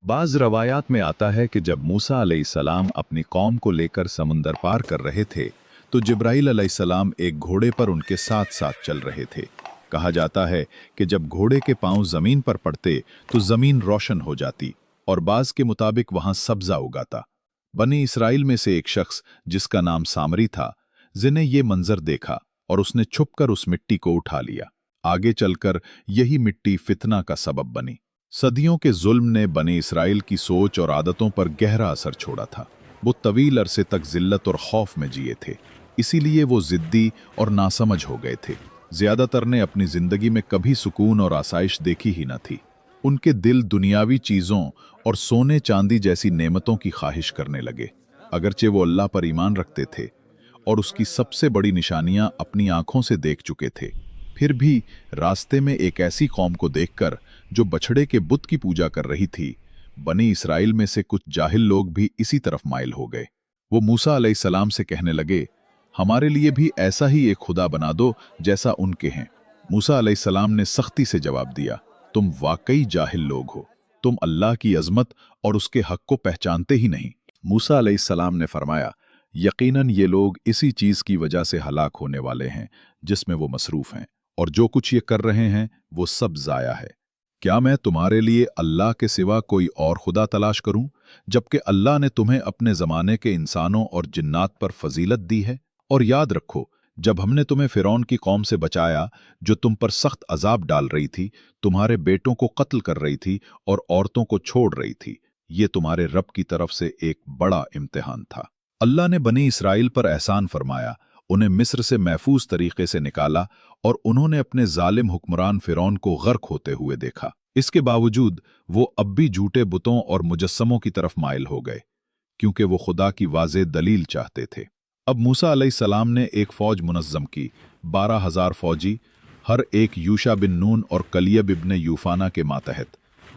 बाज रवायात में आता है कि जब मूसा अलैहिस्सलाम अपनी कौम को लेकर समुंदर पार कर रहे थे तो जिब्राइल अलैहिस्सलाम एक घोड़े पर उनके साथ साथ चल रहे थे। कहा जाता है कि जब घोड़े के पांव जमीन पर पड़ते तो जमीन रोशन हो जाती और बाज के मुताबिक वहां सब्जा उगाता। बनी इसराइल में से एक शख्स जिसका नाम सामरी था, जिन्हें ये मंजर देखा और उसने छुपकर उस मिट्टी को उठा लिया। आगे चलकर यही मिट्टी फितना का सबब बनी। सदियों के जुल्म ने बनी इसराइल की सोच और आदतों पर गहरा असर छोड़ा था। वो तवील अरसे तक जिल्लत और खौफ में जिए थे, इसीलिए वो जिद्दी और नासमझ हो गए थे। ज्यादातर ने अपनी जिंदगी में कभी सुकून और आसाइश देखी ही न थी। उनके दिल दुनियावी चीजों और सोने चांदी जैसी नेमतों की ख्वाहिश करने लगे। अगरचे वो अल्लाह पर ईमान रखते थे और उसकी सबसे बड़ी निशानियां अपनी आंखों से देख चुके थे, फिर भी रास्ते में एक ऐसी कौम को देखकर जो बछड़े के बुत की पूजा कर रही थी, बनी इसराइल में से कुछ जाहिल लोग भी इसी तरफ माइल हो गए। वो मूसा अलैहिस्सलाम से कहने लगे, हमारे लिए भी ऐसा ही एक खुदा बना दो जैसा उनके हैं। मूसा अलैहिस्सलाम ने सख्ती से जवाब दिया, तुम वाकई जाहिल लोग हो। तुम अल्लाह की अजमत और उसके हक को पहचानते ही नहीं। मूसा अलैहिस्सलाम ने फरमाया, यकीनन ये लोग इसी चीज की वजह से हलाक होने वाले हैं जिसमें वो मसरूफ हैं, और जो कुछ ये कर रहे हैं वो सब जाया है। क्या मैं तुम्हारे लिए अल्लाह के सिवा कोई और खुदा तलाश करूं, जबकि अल्लाह ने तुम्हें अपने जमाने के इंसानों और जिन्नात पर फजीलत दी है? और याद रखो, जब हमने तुम्हें फिरौन की कौम से बचाया जो तुम पर सख्त अजाब डाल रही थी, तुम्हारे बेटों को कत्ल कर रही थी और औरतों को छोड़ रही थी, ये तुम्हारे रब की तरफ से एक बड़ा इम्तिहान था। अल्लाह ने बनी इसराइल पर एहसान फरमाया, उन्हें मिस्र से महफूज तरीके से निकाला और उन्होंने अपने जालिम हुक्मरान फिरौन को गर्क होते हुए देखा। इसके बावजूद वो अब भी झूठे बुतों और मुजस्समों की तरफ माइल हो गए, क्योंकि वो खुदा की वाज़ेह दलील चाहते थे। अब मूसा अलैहिस्सलाम ने एक फौज मुनज़्ज़म की, 12,000 फौजी, हर एक यूशा बिन नून और कलियब इब्ने यूफाना के मातहत,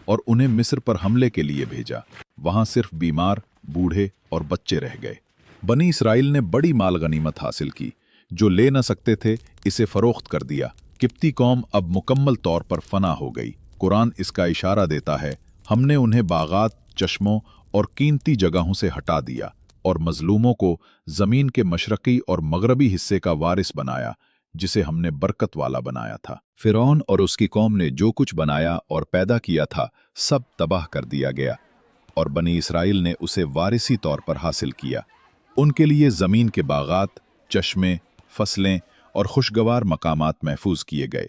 और उन्हें मिस्र पर हमले के लिए भेजा। वहां सिर्फ बीमार, बूढ़े और बच्चे रह गए। बनी इसराइल ने बड़ी माल गनीमत हासिल की। जो ले न सकते थे इसे फरोख्त कर दिया। किप्ती कौम अब मुकम्मल तौर पर फना हो गई। कुरान इसका इशारा देता है, हमने उन्हें बागात, चश्मों और कीमती जगहों से हटा दिया और मजलूमों को जमीन के मशरकी और मगरबी हिस्से का वारिस बनाया, जिसे हमने बरकत वाला बनाया था। फिरौन और उसकी कौम ने जो कुछ बनाया और पैदा किया था सब तबाह कर दिया गया, और बनी इसराइल ने उसे वारिसी तौर पर हासिल किया। उनके लिए जमीन के बागात, चश्मे, फसलें और खुशगवार मकामात महफूज किए गए,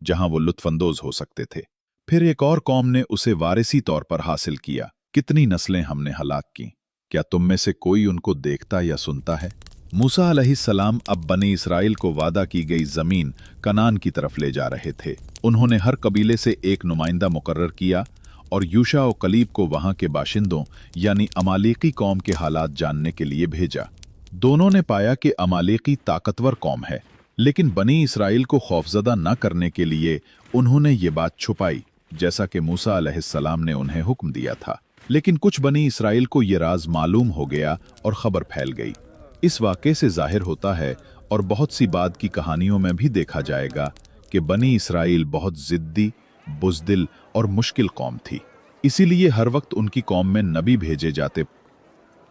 जहां वो लुत्फानंदोज हो सकते थे। फिर एक और कौम ने उसे वारिसी तौर पर हासिल किया। कितनी नस्लें हमने हलाक की, क्या तुम में से कोई उनको देखता या सुनता है? मूसा अलैहिस्सलाम अब बनी इसराइल को वादा की गई जमीन कनान की तरफ ले जा रहे थे। उन्होंने हर कबीले से एक नुमाइंदा मुकर्रर किया और यूशा और कलीब को वहां के बाशिंदों यानी अमालेकी कौम के हालात जानने के लिए भेजा। दोनों ने पाया कि अमालेकी ताकतवर कौम है, लेकिन बनी इसराइल को खौफजदा न करने के लिए उन्होंने ये बात छुपाई, जैसा कि मूसा अलैहिस्सलाम ने उन्हें हुक्म दिया था। लेकिन कुछ बनी इसराइल को ये राज मालूम हो गया और खबर फैल गई। इस वाक़े से जाहिर होता है, और बहुत सी बाद की कहानियों में भी देखा जाएगा, कि बनी इसराइल बहुत जिद्दी, बुज़दिल और मुश्किल कौम थी। इसीलिए हर वक्त उनकी कौम में नबी भेजे जाते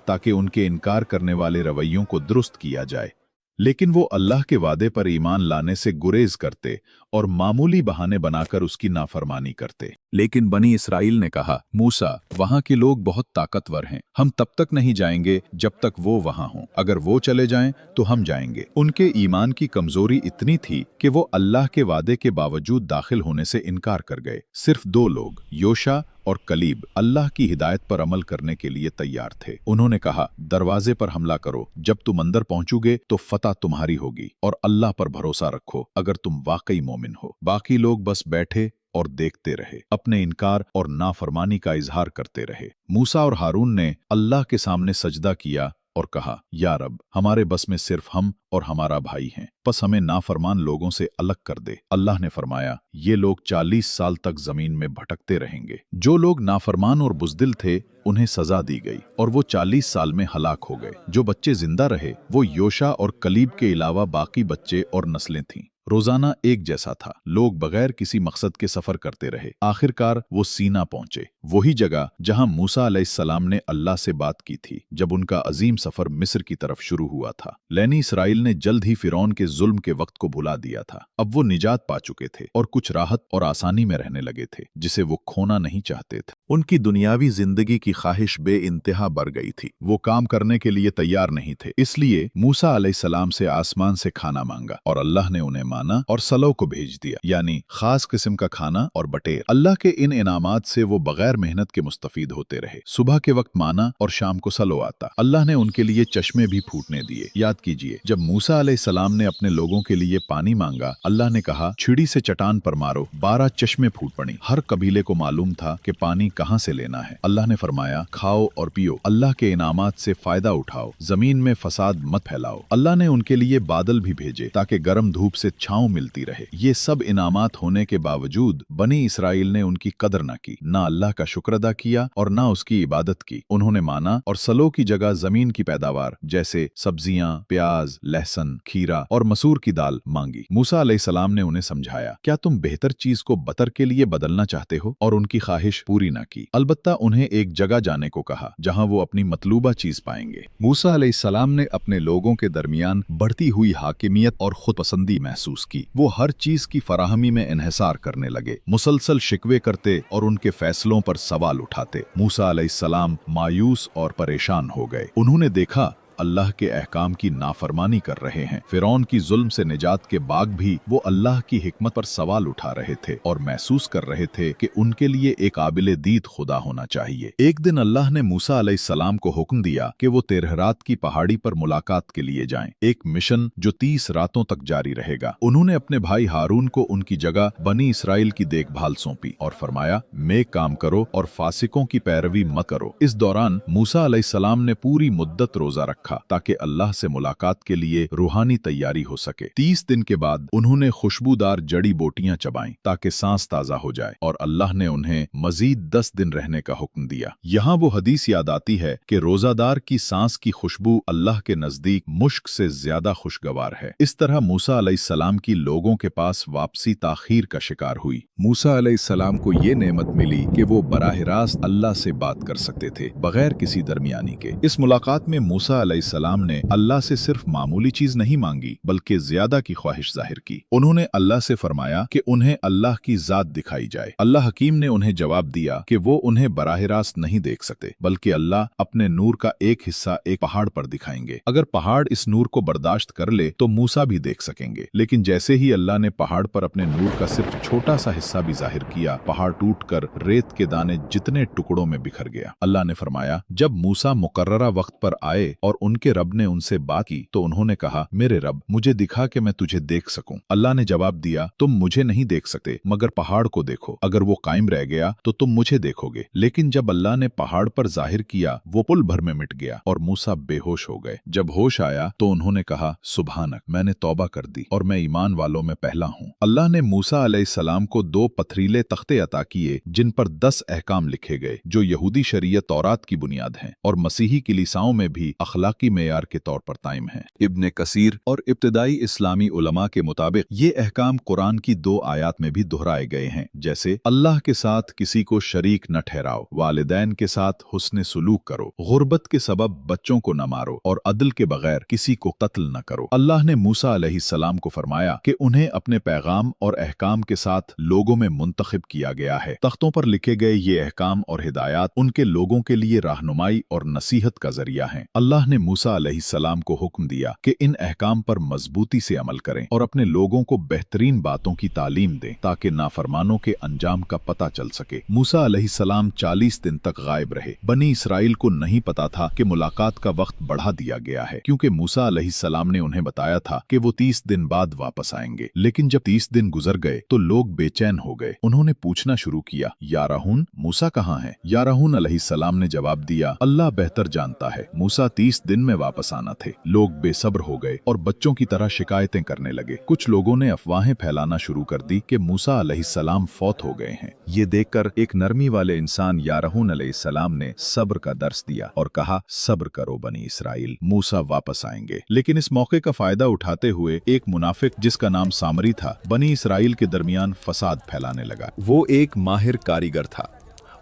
ताकि उनके इनकार करने वाले रवैयों को दुरुस्त किया जाए। लेकिन वो अल्लाह के वादे पर ईमान लाने से गुरेज करते और मामूली बहाने बनाकर उसकी नाफरमानी करते। लेकिन बनी इसराइल ने कहा, मूसा, वहां के लोग बहुत ताकतवर हैं, हम तब तक नहीं जाएंगे जब तक वो वहां हों। अगर वो चले जाएं तो हम जाएंगे। उनके ईमान की कमजोरी इतनी थी कि वो अल्लाह के वादे के बावजूद दाखिल होने से इनकार कर गए। सिर्फ 2 लोग, योशा और कलीब, अल्लाह की हिदायत पर अमल करने के लिए तैयार थे। उन्होंने कहा, दरवाजे पर हमला करो, जब तुम अंदर पहुंचोगे तो फतह तुम्हारी होगी, और अल्लाह पर भरोसा रखो अगर तुम वाकई मोमिन हो। बाकी लोग बस बैठे और देखते रहे, अपने इनकार और नाफरमानी का इजहार करते रहे। मूसा और हारून ने अल्लाह के सामने सजदा किया और कहा, या रब, हमारे बस में सिर्फ हम और हमारा भाई हैं, बस हमें नाफरमान लोगों से अलग कर दे। अल्लाह ने फरमाया, ये लोग 40 साल तक जमीन में भटकते रहेंगे। जो लोग नाफरमान और बुज़दिल थे उन्हें सजा दी गई और वो 40 साल में हलाक हो गए। जो बच्चे जिंदा रहे वो योशा और कलीब के अलावा बाकी बच्चे और नस्लें थीं। रोजाना एक जैसा था। लोग बगैर किसी मकसद के सफर करते रहे। आखिरकार वो सीना पहुंचे, वही जगह जहां मूसा अलैहिस्सलाम ने अल्लाह से बात की थी जब उनका अजीम सफर मिस्र की तरफ शुरू हुआ था। बनी इसराइल ने जल्द ही फिरौन के जुल्म के वक्त को भुला दिया था। अब वो निजात पा चुके थे और कुछ राहत और आसानी में रहने लगे थे, जिसे वो खोना नहीं चाहते थे। उनकी दुनियावी जिंदगी की ख्वाहिश बेइंतहा बढ़ गई थी। वो काम करने के लिए तैयार नहीं थे, इसलिए मूसा अलैहिस्सलाम से आसमान से खाना मांगा और अल्लाह ने उन्हें माना और सलो को भेज दिया, यानी खास किस्म का खाना और बटेर। अल्लाह के इन इनामात से वो बगैर मेहनत के मुस्तफीद होते रहे। सुबह के वक्त माना और शाम को सलो आता। अल्लाह ने उनके लिए चश्मे भी फूटने दिए। याद कीजिए, जब मूसा अलैहिस्सलाम ने अपने लोगों के लिए पानी मांगा, अल्लाह ने कहा छिड़ी से चट्टान पर मारो, 12 चश्मे फूट पड़ी। हर कबीले को मालूम था कि पानी कहां से लेना है। अल्लाह ने फरमाया खाओ और पियो, अल्लाह के इनामात से फायदा उठाओ, जमीन में फसाद मत फैलाओ। अल्लाह ने उनके लिए बादल भी भेजे ताकि गर्म धूप से छांव मिलती रहे। ये सब इनामात होने के बावजूद बनी इसराइल ने उनकी कदर न की, ना अल्लाह का शुक्र अदा किया और ना उसकी इबादत की। उन्होंने माना और सलो की जगह जमीन की पैदावार जैसे सब्जियां, प्याज, लहसुन, खीरा और मसूर की दाल मांगी। मूसा अलैहिस्सलाम ने उन्हें समझाया, क्या तुम बेहतर चीज को बतर के लिए बदलना चाहते हो? और उनकी ख्वाहिश पूरी न की। अलबत्ता उन्हें एक जगह जाने को कहा जहां वो अपनी मतलूबा चीज पाएंगे। मूसा अलैहिस्सलाम ने अपने लोगों के दरमियान बढ़ती हुई हाकिमियत और खुद पसंदी महसूस की। वो हर चीज की फराहमी में इन्हिसार करने लगे, मुसलसल शिकवे करते और उनके फैसलों पर सवाल उठाते। मूसा अलैहिस्सलाम मायूस और परेशान हो गए। उन्होंने देखा अल्लाह के अहकाम की नाफरमानी कर रहे हैं। फिरौन की जुल्म से निजात के बाद भी वो अल्लाह की हिकमत पर सवाल उठा रहे थे और महसूस कर रहे थे कि उनके लिए एक काबिल दीद खुदा होना चाहिए। एक दिन अल्लाह ने मूसा अलैहिस्सलाम को हुक्म दिया कि वो 13 रात की पहाड़ी पर मुलाकात के लिए जाएं, एक मिशन जो 30 रातों तक जारी रहेगा। उन्होंने अपने भाई हारून को उनकी जगह बनी इसराइल की देखभाल सौंपी और फरमाया नेक काम करो और फासिकों की पैरवी मत करो। इस दौरान मूसा अलैहिस्सलाम ने पूरी मुद्दत रोजा रखा ताकि अल्लाह से मुलाकात के लिए रूहानी तैयारी हो सके। 30 दिन के बाद उन्होंने खुशबूदार जड़ी बोटियां चबाईं ताकि सांस ताजा हो जाए और अल्लाह ने उन्हें मजीद 10 दिन रहने का हुक्म दिया। यहाँ वो हदीस याद आती है कि रोजादार की सांस की खुशबू अल्लाह के नजदीक मुश्क से ज्यादा खुशगवार है। इस तरह मूसा अलैहिस्सलाम की लोगों के पास वापसी ताखीर का शिकार हुई। मूसा अलैहिस्सलाम को ये नेमत मिली कि वो बराह रास्त अल्लाह से बात कर सकते थे बगैर किसी दरमियानी के। इस मुलाकात में मूसा अलैहिस्सलाम ने अल्लाह से सिर्फ मामूली चीज नहीं मांगी बल्कि ज्यादा की ख्वाहिश जाहिर की। उन्होंने अल्लाह से फरमाया कि उन्हें अल्लाह की जात दिखाई जाए। अल्लाह हकीम ने उन्हें जवाब दिया कि वो उन्हें बराह रास्त नहीं देख सकते, बल्कि अल्लाह अपने नूर का एक हिस्सा एक पहाड़ पर दिखाएंगे। अगर पहाड़ इस नूर को बर्दाश्त कर ले तो मूसा भी देख सकेंगे। लेकिन जैसे ही अल्लाह ने पहाड़ पर अपने नूर का सिर्फ छोटा सा हिस्सा भी जाहिर किया, पहाड़ टूटकर रेत के दाने जितने टुकड़ों में बिखर गया। अल्लाह ने फरमाया जब मूसा मुकर्ररा वक्त पर आए और उनके रब ने उनसे बात की तो उन्होंने कहा मेरे रब मुझे दिखा कि मैं तुझे देख सकूं। अल्लाह ने जवाब दिया तुम मुझे नहीं देख सकते मगर पहाड़ को देखो, अगर वो कायम रह गया तो तुम मुझे देखोगे। लेकिन जब अल्लाह ने पहाड़ पर जाहिर किया वो पुल भर में मिट गया और मूसा बेहोश हो गए। जब होश आया तो उन्होंने कहा सुभानक, मैंने तौबा कर दी और मैं ईमान वालों में पहला हूँ। अल्लाह ने मूसा अलैहिस्सलाम को 2 पथरीले तख्ते अता किए जिन पर 10 अहकाम लिखे गए जो यहूदी शरीयत तौरात की बुनियाद हैं और मसीही किलीसाओं में भी अखलाकी मेयार के तौर पर कायम है। इब्ने कसीर और इब्तिदाई इस्लामी उलमा के मुताबिक ये अहकाम कुरान की 2 आयात में भी दोहराए गए हैं, जैसे अल्लाह के साथ किसी को शरीक न ठहराओ, वालिदैन के साथ हुस्न सुलूक करो, गुर्बत के सबब बच्चों को न मारो और अदल के बगैर किसी को कत्ल न करो। अल्लाह ने मूसा अलैहिस्सलाम को फरमाया कि उन्हें अपने पैगाम और अहकाम के साथ लोगों में मुंतखब किया गया है। तख्तों पर लिखे गए ये अहकाम और हिदायत उनके लोगों के लिए रहनुमाई और नसीहत का जरिया हैं। अल्लाह ने मूसा अलैहिस्सलाम को हुक्म दिया कि इन अहकाम पर मजबूती से अमल करें और अपने लोगों को बेहतरीन बातों की तालीम दें ताकि नाफरमानों के अंजाम का पता चल सके। मूसा अलैहिस्सलाम 40 दिन तक गायब रहे। बनी इसराइल को नहीं पता था कि मुलाकात का वक्त बढ़ा दिया गया है, क्योंकि मूसा अलैहिस्सलाम ने उन्हें बताया था कि वो 30 दिन बाद वापस आएंगे। लेकिन जब 30 दिन गुजर गए तो लोग बेचैन हो गए। उन्होंने पूछना शुरू किया याराहून, मूसा कहाँ है? याराहून अलैहिस्सलाम ने जवाब दिया अल्लाह बेहतर जानता है। मूसा 30 दिन दिन में वापस आना थे। लोग बेसब्र हो गए और बच्चों की तरह शिकायतें करने लगे। कुछ लोगों ने अफवाहें फैलाना शुरू कर दी कि मूसा अलैहिस्सलाम फौत हो गए हैं। ये देखकर एक नरमी वाले इंसान यारहून अलैहिस्सलाम ने सब्र का दर्स दिया और कहा, सब्र करो बनी इसराइल, मूसा वापस आएंगे। लेकिन इस मौके का फायदा उठाते हुए एक मुनाफिक जिसका नाम सामरी था, बनी इसराइल के दरमियान फसाद फैलाने लगा। वो एक माहिर कारीगर था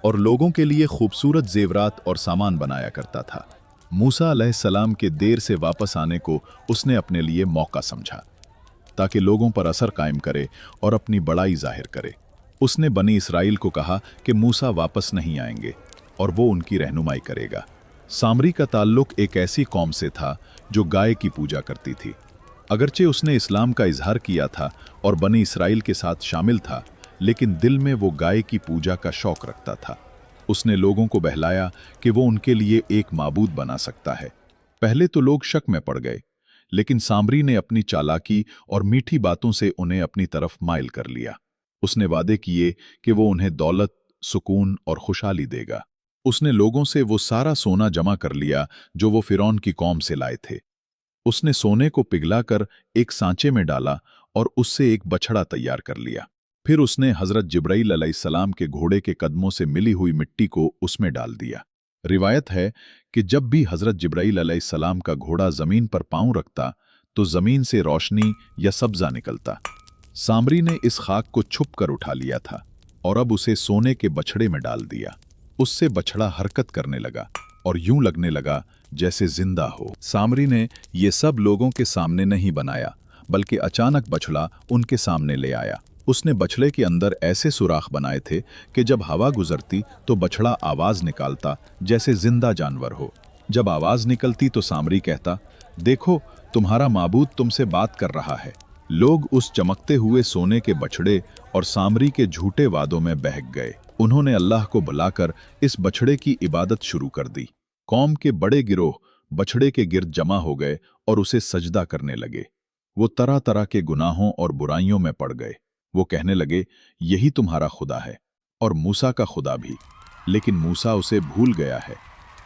और लोगों के लिए खूबसूरत जेवरात और सामान बनाया करता था। मूसा अलैहिस्सलाम के देर से वापस आने को उसने अपने लिए मौका समझा ताकि लोगों पर असर कायम करे और अपनी बड़ाई जाहिर करे। उसने बनी इसराइल को कहा कि मूसा वापस नहीं आएंगे और वो उनकी रहनुमाई करेगा। सामरी का ताल्लुक एक ऐसी कौम से था जो गाय की पूजा करती थी। अगरचे उसने इस्लाम का इजहार किया था और बनी इसराइल के साथ शामिल था, लेकिन दिल में वो गाय की पूजा का शौक रखता था। उसने लोगों को बहलाया कि वो उनके लिए एक माबूद बना सकता है। पहले तो लोग शक में पड़ गए, लेकिन सामरी ने अपनी चालाकी और मीठी बातों से उन्हें अपनी तरफ माइल कर लिया। उसने वादे किए कि वो उन्हें दौलत, सुकून और खुशहाली देगा। उसने लोगों से वो सारा सोना जमा कर लिया जो वो फिरौन की कौम से लाए थे। उसने सोने को पिघलाकर एक सांचे में डाला और उससे एक बछड़ा तैयार कर लिया। फिर उसने हजरत जिब्राइल अलैहिस्सलाम के घोड़े के कदमों से मिली हुई मिट्टी को उसमें डाल दिया। रिवायत है कि जब भी हजरत जिब्राइल अलैहिस्सलाम का घोड़ा जमीन पर पांव रखता तो जमीन से रोशनी या सब्जा निकलता। सामरी ने इस खाक को छुप कर उठा लिया था और अब उसे सोने के बछड़े में डाल दिया। उससे बछड़ा हरकत करने लगा और यूं लगने लगा जैसे जिंदा हो। सामरी ने ये सब लोगों के सामने नहीं बनाया, बल्कि अचानक बछड़ा उनके सामने ले आया। उसने बछड़े के अंदर ऐसे सुराख बनाए थे कि जब हवा गुजरती तो बछड़ा आवाज निकालता जैसे जिंदा जानवर हो। जब आवाज निकलती तो सामरी कहता, देखो तुम्हारा माबूद तुमसे बात कर रहा है। लोग उस चमकते हुए सोने के बछड़े और सामरी के झूठे वादों में बहक गए। उन्होंने अल्लाह को बुलाकर इस बछड़े की इबादत शुरू कर दी। कौम के बड़े गिरोह बछड़े के गिर्द जमा हो गए और उसे सजदा करने लगे। वो तरह तरह के गुनाहों और बुराइयों में पड़ गए। वो कहने लगे, यही तुम्हारा खुदा है और मूसा का खुदा भी, लेकिन मूसा उसे भूल गया है।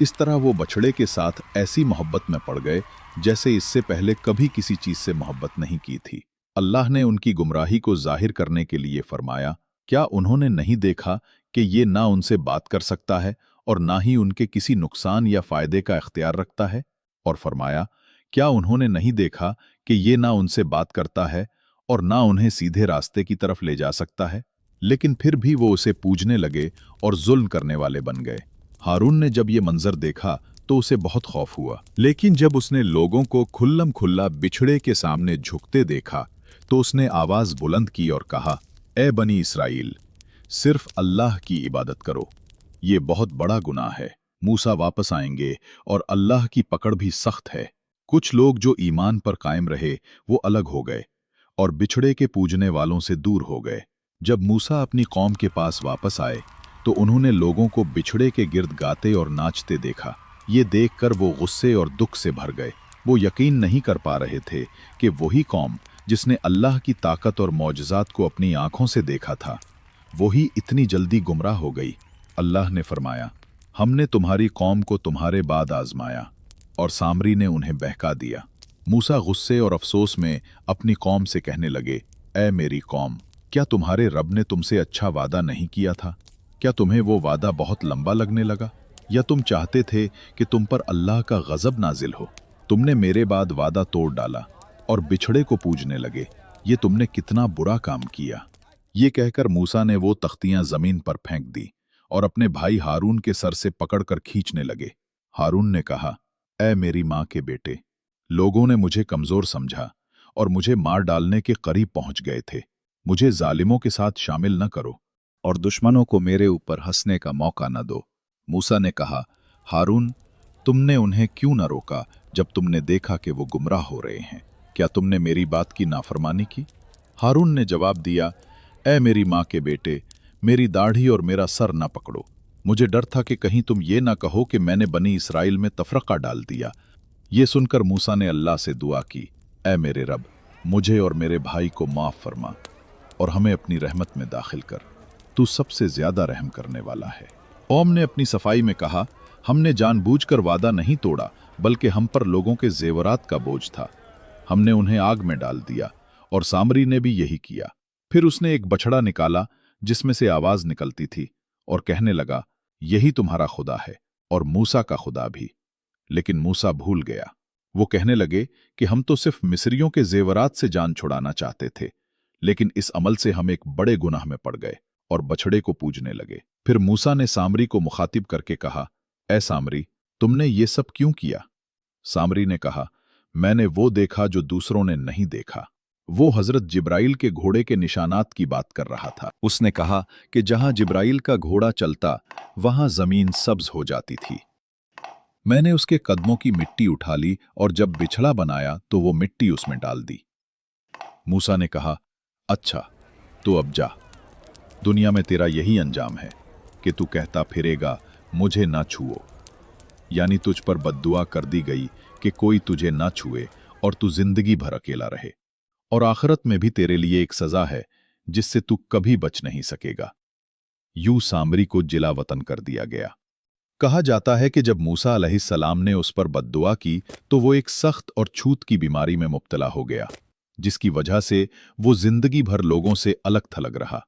इस तरह वो बछड़े के साथ ऐसी मोहब्बत में पड़ गए जैसे इससे पहले कभी किसी चीज से मोहब्बत नहीं की थी। अल्लाह ने उनकी गुमराही को जाहिर करने के लिए फरमाया, क्या उन्होंने नहीं देखा कि ये ना उनसे बात कर सकता है और ना ही उनके किसी नुकसान या फायदे का इख्तियार रखता है? और फरमाया, क्या उन्होंने नहीं देखा कि ये ना उनसे बात करता है और ना उन्हें सीधे रास्ते की तरफ ले जा सकता है? लेकिन फिर भी वो उसे पूजने लगे और जुल्म करने वाले बन गए। हारून ने जब ये मंजर देखा तो उसे बहुत खौफ हुआ, लेकिन जब उसने लोगों को खुल्लम खुल्ला बिछड़े के सामने झुकते देखा तो उसने आवाज बुलंद की और कहा, ए बनी इसराइल, सिर्फ अल्लाह की इबादत करो। ये बहुत बड़ा गुनाह है। मूसा वापस आएंगे और अल्लाह की पकड़ भी सख्त है। कुछ लोग जो ईमान पर कायम रहे वो अलग हो गए और बिछड़े के पूजने वालों से दूर हो गए। जब मूसा अपनी कौम के पास वापस आए तो उन्होंने लोगों को बिछड़े के गिर्द गाते और नाचते देखा। ये देखकर वो गुस्से और दुख से भर गए। वो यकीन नहीं कर पा रहे थे कि वही कौम जिसने अल्लाह की ताकत और मौजज़ात को अपनी आंखों से देखा था, वही इतनी जल्दी गुमराह हो गई। अल्लाह ने फरमाया, हमने तुम्हारी कौम को तुम्हारे बाद आजमाया और सामरी ने उन्हें बहका दिया। मूसा गुस्से और अफसोस में अपनी कौम से कहने लगे, ऐ मेरी कौम, क्या तुम्हारे रब ने तुमसे अच्छा वादा नहीं किया था? क्या तुम्हें वो वादा बहुत लंबा लगने लगा, या तुम चाहते थे कि तुम पर अल्लाह का गजब नाजिल हो? तुमने मेरे बाद वादा तोड़ डाला और बिछड़े को पूजने लगे। ये तुमने कितना बुरा काम किया। ये कहकर मूसा ने वो तख्तियां जमीन पर फेंक दी और अपने भाई हारून के सर से पकड़कर खींचने लगे। हारून ने कहा, ऐ मेरी माँ के बेटे, लोगों ने मुझे कमजोर समझा और मुझे मार डालने के करीब पहुंच गए थे। मुझे जालिमों के साथ शामिल न करो और दुश्मनों को मेरे ऊपर हंसने का मौका न दो। मूसा ने कहा, हारून, तुमने उन्हें क्यों न रोका जब तुमने देखा कि वो गुमराह हो रहे हैं? क्या तुमने मेरी बात की नाफरमानी की? हारून ने जवाब दिया, ऐ मेरी माँ के बेटे, मेरी दाढ़ी और मेरा सर न पकड़ो। मुझे डर था कि कहीं तुम ये ना कहो कि मैंने बनी इसराइल में तफरका डाल दिया। ये सुनकर मूसा ने अल्लाह से दुआ की, ऐ मेरे रब, मुझे और मेरे भाई को माफ़ फरमा और हमें अपनी रहमत में दाखिल कर। तू सबसे ज्यादा रहम करने वाला है। कौम ने अपनी सफाई में कहा, हमने जानबूझकर वादा नहीं तोड़ा, बल्कि हम पर लोगों के जेवरात का बोझ था। हमने उन्हें आग में डाल दिया और सामरी ने भी यही किया। फिर उसने एक बछड़ा निकाला जिसमें से आवाज निकलती थी और कहने लगा, यही तुम्हारा खुदा है और मूसा का खुदा भी। लेकिन मूसा भूल गया। वो कहने लगे कि हम तो सिर्फ मिस्रियों के जेवरात से जान छुड़ाना चाहते थे, लेकिन इस अमल से हम एक बड़े गुनाह में पड़ गए और बछड़े को पूजने लगे। फिर मूसा ने सामरी को मुखातिब करके कहा, ऐ सामरी, तुमने ये सब क्यों किया? सामरी ने कहा, मैंने वो देखा जो दूसरों ने नहीं देखा। वो हजरत जिब्राइल के घोड़े के निशानात की बात कर रहा था। उसने कहा कि जहां जिब्राइल का घोड़ा चलता वहां जमीन सब्ज हो जाती थी। मैंने उसके कदमों की मिट्टी उठा ली और जब बिछड़ा बनाया तो वो मिट्टी उसमें डाल दी। मूसा ने कहा, अच्छा तो अब जा, दुनिया में तेरा यही अंजाम है कि तू कहता फिरेगा मुझे ना छुओ, यानी तुझ पर बद्दुआ कर दी गई कि कोई तुझे ना छुए और तू जिंदगी भर अकेला रहे, और आखिरत में भी तेरे लिए एक सजा है जिससे तू कभी बच नहीं सकेगा। यूं सामरी को जिला वतन कर दिया गया। कहा जाता है कि जब मूसा अलैहिस्सलाम ने उस पर बद्दुआ की तो वो एक सख्त और छूत की बीमारी में मुब्तला हो गया, जिसकी वजह से वो जिंदगी भर लोगों से अलग थलग रहा।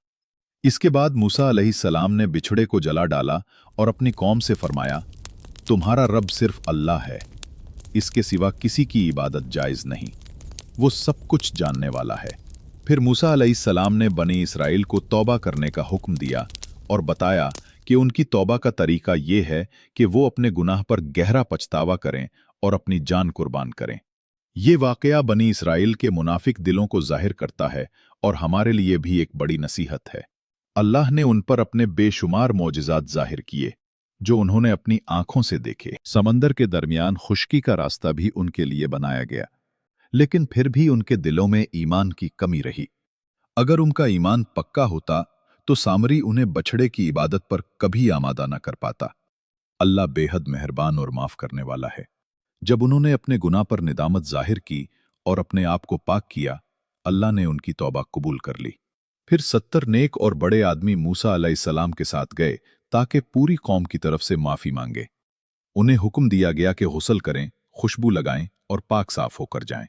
इसके बाद मूसा अलैहिस्सलाम ने बिछड़े को जला डाला और अपनी कौम से फरमाया, तुम्हारा रब सिर्फ अल्लाह है, इसके सिवा किसी की इबादत जायज नहीं, वो सब कुछ जानने वाला है। फिर मूसा अलैहिस्सलाम ने बनी इसराइल को तौबा करने का हुक्म दिया और बताया कि उनकी तौबा का तरीका ये है कि वो अपने गुनाह पर गहरा पछतावा करें और अपनी जान कुर्बान करें। ये वाकया बनी इसराइल के मुनाफिक दिलों को जाहिर करता है और हमारे लिए भी एक बड़ी नसीहत है। अल्लाह ने उन पर अपने बेशुमार मौजिज़ात जाहिर किए जो उन्होंने अपनी आंखों से देखे। समंदर के दरमियान खुश्की का रास्ता भी उनके लिए बनाया गया, लेकिन फिर भी उनके दिलों में ईमान की कमी रही। अगर उनका ईमान पक्का होता तो सामरी उन्हें बछड़े की इबादत पर कभी आमादा न कर पाता। अल्लाह बेहद मेहरबान और माफ करने वाला है। जब उन्होंने अपने गुनाह पर निदामत जाहिर की और अपने आप को पाक किया, अल्लाह ने उनकी तौबा कबूल कर ली। फिर 70 नेक और बड़े आदमी मूसा अलैहिस्सलाम के साथ गए ताकि पूरी कौम की तरफ से माफी मांगे। उन्हें हुक्म दिया गया कि गुस्ल करें, खुशबू लगाएं और पाक साफ होकर जाएं।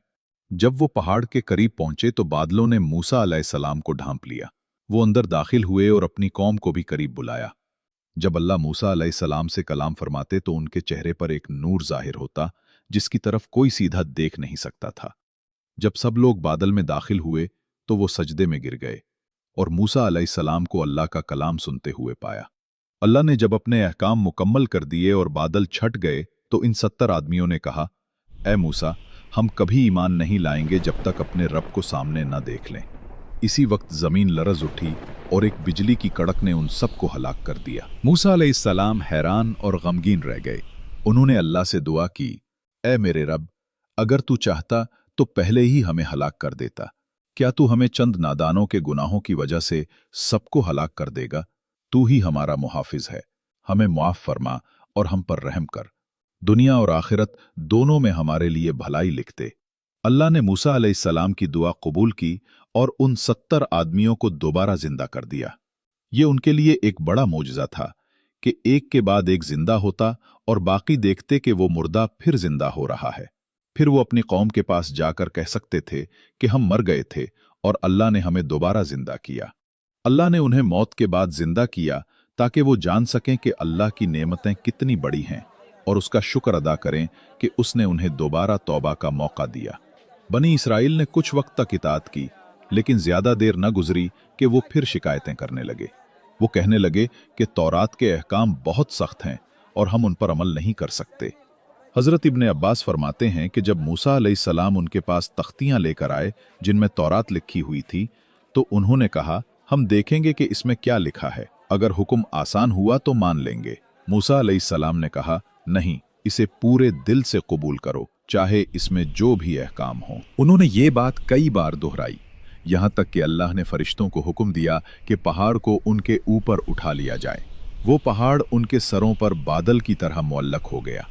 जब वो पहाड़ के करीब पहुंचे तो बादलों ने मूसा अलैहिस्सलाम को ढांप लिया। वो अंदर दाखिल हुए और अपनी कौम को भी करीब बुलाया। जब अल्लाह मूसा अलैहिस्सलाम से कलाम फरमाते तो उनके चेहरे पर एक नूर जाहिर होता जिसकी तरफ कोई सीधा देख नहीं सकता था। जब सब लोग बादल में दाखिल हुए तो वो सजदे में गिर गए और मूसा अलैहिस्सलाम को अल्लाह का कलाम सुनते हुए पाया। अल्लाह ने जब अपने अहकाम मुकम्मल कर दिए और बादल छट गए तो इन 70 आदमियों ने कहा, ए मूसा, हम कभी ईमान नहीं लाएंगे जब तक अपने रब को सामने न देख लें। इसी वक्त जमीन लरज उठी और एक बिजली की कड़क ने उन सबको हलाक कर दिया। मूसा अलैहिस्सलाम हैरान और गमगीन रह गए। उन्होंने अल्लाह से दुआ की, ए मेरे रब, अगर तू चाहता तो पहले ही हमें हलाक कर देता। क्या तू हमें चंद नादानों के गुनाहों की वजह से सबको हलाक कर देगा? तू ही हमारा मुहाफिज है, हमें मुआफ फरमा और हम पर रहम कर। दुनिया और आखिरत दोनों में हमारे लिए भलाई लिख दे। अल्लाह ने मूसा अलैहिस्सलाम की दुआ कबूल की और उन 70 आदमियों को दोबारा जिंदा कर दिया। ये उनके लिए एक बड़ा मोजज़ा था कि एक के बाद एक जिंदा होता और बाकी देखते कि वो मुर्दा फिर जिंदा हो रहा है। फिर वो अपनी कौम के पास जाकर कह सकते थे कि हम मर गए थे और अल्लाह ने हमें दोबारा जिंदा किया। अल्लाह ने उन्हें मौत के बाद जिंदा किया ताकि वो जान सकें कि अल्लाह की नेमतें कितनी बड़ी हैं और उसका शुक्र अदा करें कि उसने उन्हें दोबारा तौबा का मौका दिया। बनी इसराइल ने कुछ वक्त तक इताअत की, लेकिन ज्यादा देर न गुजरी कि वो फिर शिकायतें करने लगे। वो कहने लगे कि तौरात के अहकाम बहुत सख्त हैं और हम उन पर अमल नहीं कर सकते। हजरत इब्ने अब्बास फरमाते हैं कि जब मूसा अलैहिस्सलाम उनके पास तख्तियां लेकर आए जिनमें तौरात लिखी हुई थी, तो उन्होंने कहा, हम देखेंगे कि इसमें क्या लिखा है, अगर हुक्म आसान हुआ तो मान लेंगे। मूसा अलैहिस्सलाम ने कहा, नहीं, इसे पूरे दिल से कबूल करो, चाहे इसमें जो भी अहकाम हो। उन्होंने ये बात कई बार दोहराई, यहां तक कि अल्लाह ने फरिश्तों को हुक्म दिया कि पहाड़ को उनके ऊपर उठा लिया जाए। वो पहाड़ उनके सरों पर बादल की तरह मुअल्लक हो गया।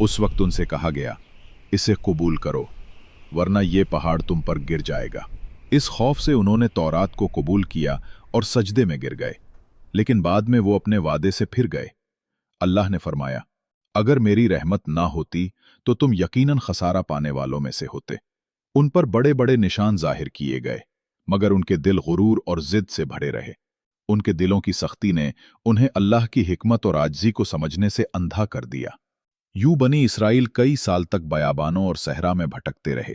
उस वक्त उनसे कहा गया, इसे कबूल करो वरना ये पहाड़ तुम पर गिर जाएगा। इस खौफ से उन्होंने तौरात को कबूल किया और सजदे में गिर गए, लेकिन बाद में वो अपने वादे से फिर गए। अल्लाह ने फरमाया, अगर मेरी रहमत ना होती तो तुम यकीनन खसारा पाने वालों में से होते। उन पर बड़े बड़े निशान जाहिर किए गए, मगर उनके दिल गुरूर और जिद से भरे रहे। उनके दिलों की सख्ती ने उन्हें अल्लाह की हिकमत और आजिज़ी को समझने से अंधा कर दिया। यूं बनी इसराइल कई साल तक बयाबानों और सहरा में भटकते रहे।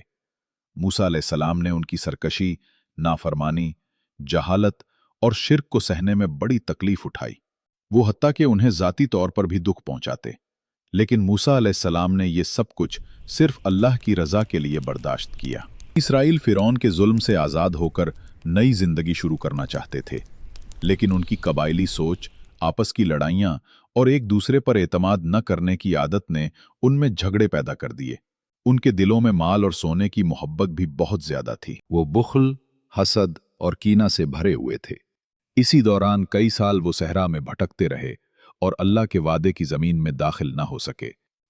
मूसा अलैहिस्सलाम ने उनकी सरकशी, नाफरमानी, जहालत और शिर्क को सहने में बड़ी तकलीफ उठाई। वो हत्ता कि उन्हें ज़ाती तौर पर भी दुख पहुंचाते, लेकिन मूसा अलैहिस्सलाम ने ये सब कुछ सिर्फ अल्लाह की रज़ा के लिए बर्दाश्त किया। इसराइल फ़िरौन के जुल्म से आज़ाद होकर नई ज़िंदगी शुरू करना चाहते थे, लेकिन उनकी कबायली सोच, आपस की लड़ाइयाँ और एक दूसरे पर एतमाद न करने की आदत ने उनमें झगड़े पैदा कर दिए। उनके दिलों में माल और सोने की मोहब्बत भी बहुत ज्यादा थी। वो बुख्ल, हसद और कीना से भरे हुए थे। इसी दौरान कई साल वो सहरा में भटकते रहे और अल्लाह के वादे की जमीन में दाखिल न हो सके।